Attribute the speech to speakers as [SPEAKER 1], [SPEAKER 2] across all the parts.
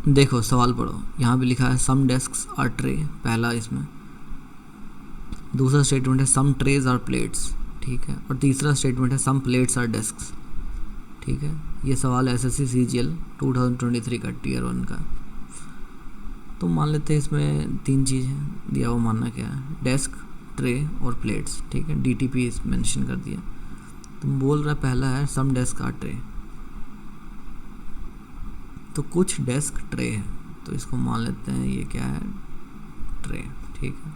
[SPEAKER 1] देखो सवाल पढ़ो, यहाँ पे लिखा है सम डेस्क्स आर ट्रे, पहला इसमें। दूसरा स्टेटमेंट है सम ट्रेज आर प्लेट्स, ठीक है। और तीसरा स्टेटमेंट है सम प्लेट्स आर डेस्क्स, ठीक है। ये सवाल एसएससी सीजीएल 2023 का टीयर 1 का। तो मान लेते हैं इसमें 3 चीज़ें दिया हुआ, मानना क्या है, डेस्क, ट्रे और प्लेट्स, ठीक है। डीटीपी इस मेंशन कर दिया। तुम बोल रहा पहला है सम डेस्क आर ट्रे, तो कुछ डेस्क ट्रे है, तो इसको मान लेते हैं ये क्या है, ट्रे, ठीक है।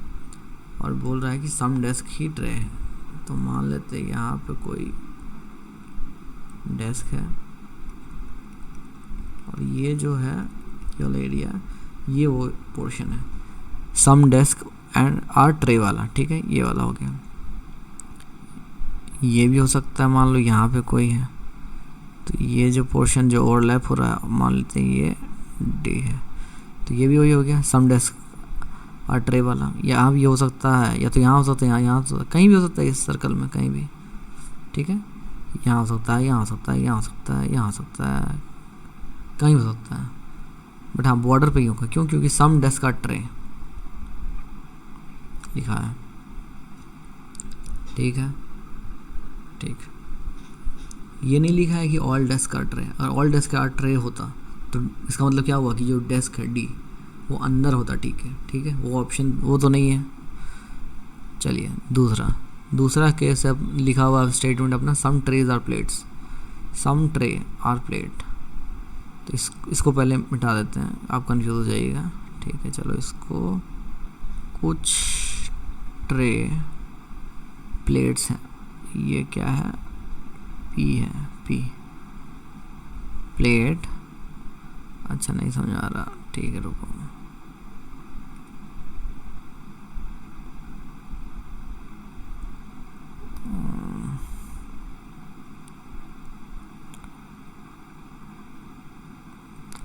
[SPEAKER 1] और बोल रहा है कि सम डेस्क ही ट्रे है, तो मान लेते हैं यहाँ पे कोई डेस्क है और ये जो है ये वाला एरिया, ये वो पोर्शन है सम डेस्क एंड आर ट्रे वाला, ठीक है। ये वाला हो गया। ये भी हो सकता है, मान लो यहाँ पे कोई है, तो ये जो पोर्शन जो ओवरलैप हो रहा है, मान लेते हैं ये डी है, तो ये भी वही हो गया सम डेस्क और ट्रे वाला। यहाँ भी हो सकता है, या तो यहाँ हो सकता है, यहाँ हो सकता है, कहीं भी हो सकता है इस सर्कल में, कहीं भी, ठीक है। यहाँ हो सकता है, यहाँ हो सकता है, यहाँ हो सकता है, यहाँ हो सकता है, कहीं हो सकता है, बट हाँ बॉर्डर पे ही होगा। क्यों? क्योंकि सम डेस्क का ट्रे लिखा है, ठीक है, ठीक। ये नहीं लिखा है कि ऑल डेस्क का ट्रे। अगर ऑल डेस्क का ट्रे होता तो इसका मतलब क्या हुआ कि जो डेस्क है डी वो अंदर होता, ठीक है, ठीक है। वो ऑप्शन वो तो नहीं है। चलिए दूसरा केस है, लिखा हुआ स्टेटमेंट अपना some trays are plates, some tray are plate. तो इसको पहले मिटा देते हैं, आप कंफ्यूज हो जाइएगा, ठीक है। चलो इसको, कुछ ट्रे प्लेट्स हैं, ये क्या है, पी है, पी प्लेट, अच्छा नहीं समझ आ रहा, ठीक है रुको।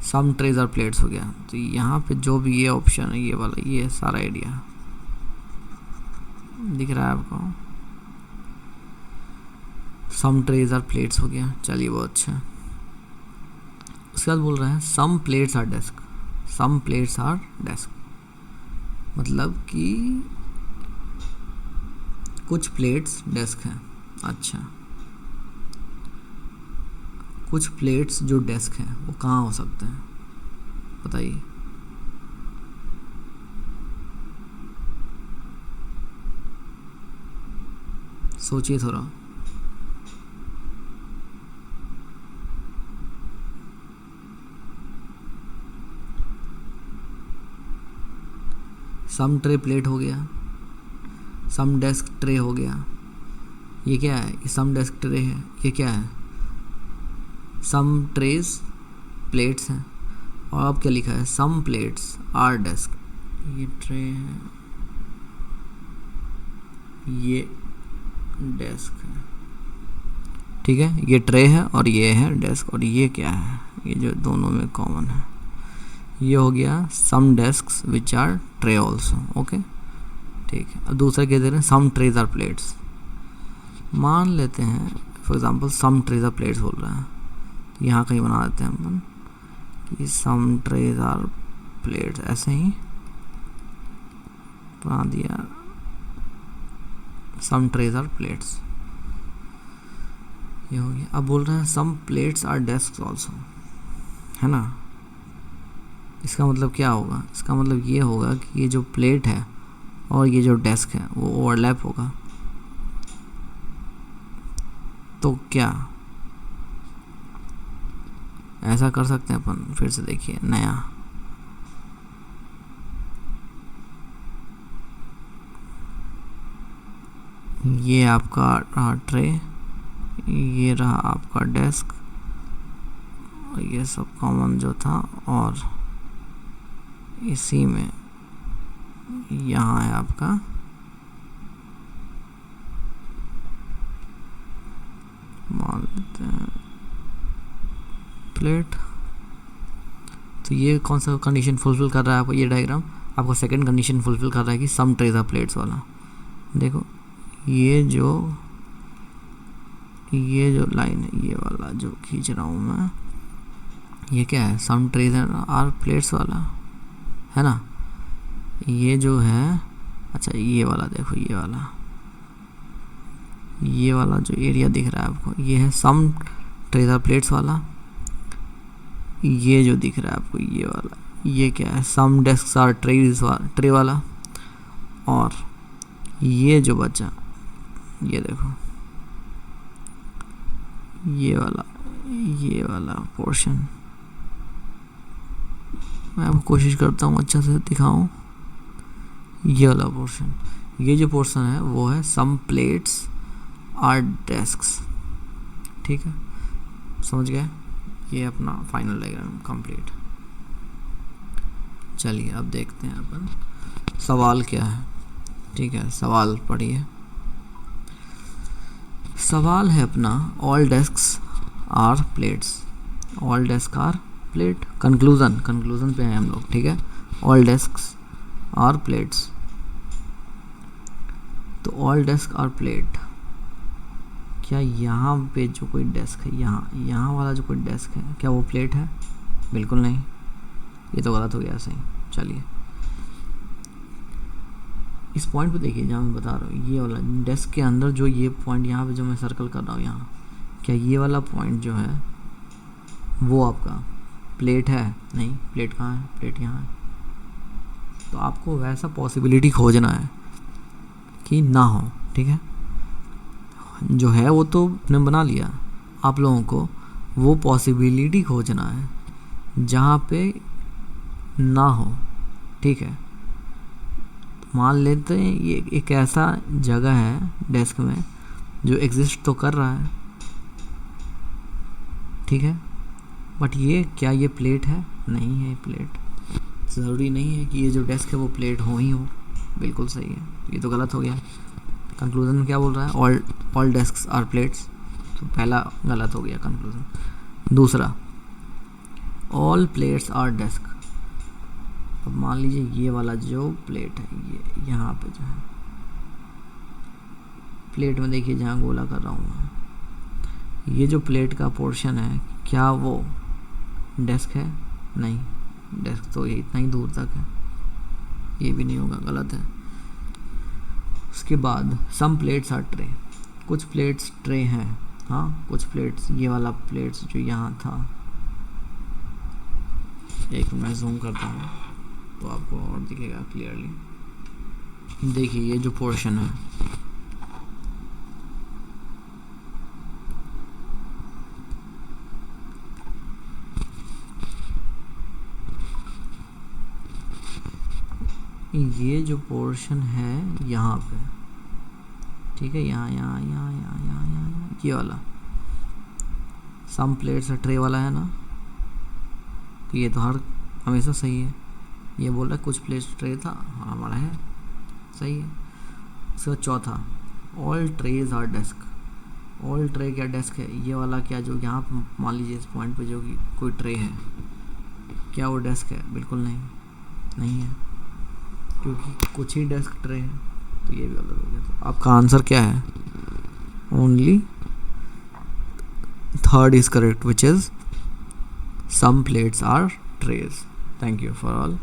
[SPEAKER 1] सम ट्रेज आर प्लेट्स हो गया। तो यहाँ पे जो भी ये ऑप्शन है, ये वाला, ये सारा एरिया दिख रहा है आपको, सम ट्रेज आर प्लेट्स हो गया। चलिए बहुत अच्छा। उसके बाद बोल रहा है some plates are desks, some plates are desks, मतलब कि कुछ प्लेट्स डेस्क हैं। अच्छा, कुछ प्लेट्स जो डेस्क हैं वो कहाँ हो सकते हैं, बताइए। सोचिए थोड़ा। सम ट्रे प्लेट हो गया, सम डेस्क ट्रे हो गया। ये क्या है, ये सम डेस्क ट्रे है। ये क्या है, सम ट्रेज प्लेट्स हैं। और अब क्या लिखा है, सम प्लेट्स आर डेस्क। ये ट्रे है, ये डेस्क है, ठीक है। ये ट्रे है और ये है डेस्क, और ये क्या है, ये जो दोनों में कॉमन है, ये हो गया some desks which are tray also, okay, ठीक है। अब दूसरा कह दे रहे हैं सम ट्रेज आर प्लेट्स। मान लेते हैं for example some trays are plates बोल रहा है, तो यहाँ कहीं बना देते हैं अपन कि सम ट्रेज आर प्लेट्स, ऐसे ही बना दिया, सम ट्रेज आर प्लेट्स, ये हो गया। अब बोल रहे हैं सम प्लेट्स आर डेस्क ऑल्सो, है ना। इसका मतलब क्या होगा, इसका मतलब ये होगा कि ये जो प्लेट है और ये जो डेस्क है वो ओवरलैप होगा। तो क्या ऐसा कर सकते हैं अपन, फिर से देखिए नया, ये आपका रहा ट्रे, ये रहा आपका डेस्क, और ये सब कॉमन जो था, और इसी में यहाँ है आपका मान लेते हैं प्लेट। तो ये कौन सा कंडीशन फुलफिल कर रहा है आपको, ये डायग्राम आपको सेकंड कंडीशन फुलफिल कर रहा है कि सम ट्रेज आर प्लेट्स वाला। देखो ये जो लाइन है, ये वाला जो खींच रहा हूँ मैं, ये क्या है, सम ट्रेज आर प्लेट्स वाला है ना। ये जो है, अच्छा ये वाला देखो, ये वाला जो एरिया दिख रहा है आपको, ये है सम ट्रेज आर प्लेट्स वाला। ये जो दिख रहा है आपको ये वाला, ये क्या है, सम डेस्क आर ट्रे वाला। और ये जो बचा, ये देखो ये वाला पोर्शन, मैं अब कोशिश करता हूँ अच्छा से दिखाऊं। ये वाला पोर्शन, ये जो पोर्शन है वो है सम प्लेट्स आर डेस्क्स। ठीक है, समझ गए। ये अपना फाइनल डायग्राम कंप्लीट। चलिए अब देखते हैं अपन सवाल क्या है। ठीक है, सवाल पढ़िए। सवाल है अपना, all desks are plates. All desk are plate. Conclusion पे हैं हम लोग। ठीक है, ऑल डेस्क्स आर प्लेट्स। तो ऑल डेस्क आर प्लेट, क्या यहाँ पे जो कोई डेस्क है, यहाँ वाला जो कोई डेस्क है, क्या वो प्लेट है? बिल्कुल नहीं, ये तो गलत हो गया सही। चलिए इस पॉइंट पे देखिए जहाँ मैं बता रहा हूँ, ये वाला डेस्क के अंदर जो ये पॉइंट यहाँ पे जो मैं सर्कल कर रहा हूँ यहाँ, क्या ये वाला पॉइंट जो है वो आपका प्लेट है? नहीं, प्लेट कहाँ है? प्लेट यहाँ है। तो आपको वैसा पॉसिबिलिटी खोजना है कि ना हो। ठीक है, जो है वो तो आपने बना लिया, आप लोगों को वो पॉसिबिलिटी खोजना है जहाँ पे ना हो। ठीक है, मान लेते हैं ये एक ऐसा जगह है डेस्क में जो एग्जिस्ट तो कर रहा है। ठीक है, बट ये क्या ये प्लेट है? नहीं है प्लेट। ज़रूरी नहीं है कि ये जो डेस्क है वो प्लेट हो ही हो। बिल्कुल सही है, ये तो गलत हो गया। कंक्लूजन में क्या बोल रहा है? All desks are plates. तो पहला गलत हो गया कंक्लूजन। दूसरा, ऑल प्लेट्स आर डेस्क। अब मान लीजिए ये वाला जो प्लेट है, ये यहाँ पे जो है प्लेट में देखिए जहाँ गोला कर रहा हूँ मैं, ये जो प्लेट का पोर्शन है क्या वो डेस्क है? नहीं, डेस्क तो ये इतना ही दूर तक है, ये भी नहीं होगा, गलत है। उसके बाद सम प्लेट्स आर ट्रे। कुछ प्लेट्स ट्रे हैं, हाँ कुछ प्लेट्स, ये वाला प्लेट्स जो यहाँ था, एक मैं जूम करता हूँ तो आपको और दिखेगा क्लियरली। देखिए ये जो पोर्शन है, ये जो पोर्शन है यहाँ पे, ठीक है, यहाँ ये वाला सम प्लेट्स ट्रे वाला है ना, तो ये तो हमेशा सही है। ये बोल रहा है कुछ प्लेट्स ट्रे था, हाँ हमारा है, सही है। उसका चौथा, all trays are desk. All tray क्या डेस्क है? ये वाला क्या जो यहाँ पर मान लीजिए इस पॉइंट पे जो कि कोई ट्रे है, क्या वो डेस्क है? बिल्कुल नहीं, नहीं है, क्योंकि कुछ ही डेस्क ट्रे है, तो ये भी गलत हो गया। तो आपका आंसर क्या है? Only third is correct, which is some plates are trays. Thank you for all.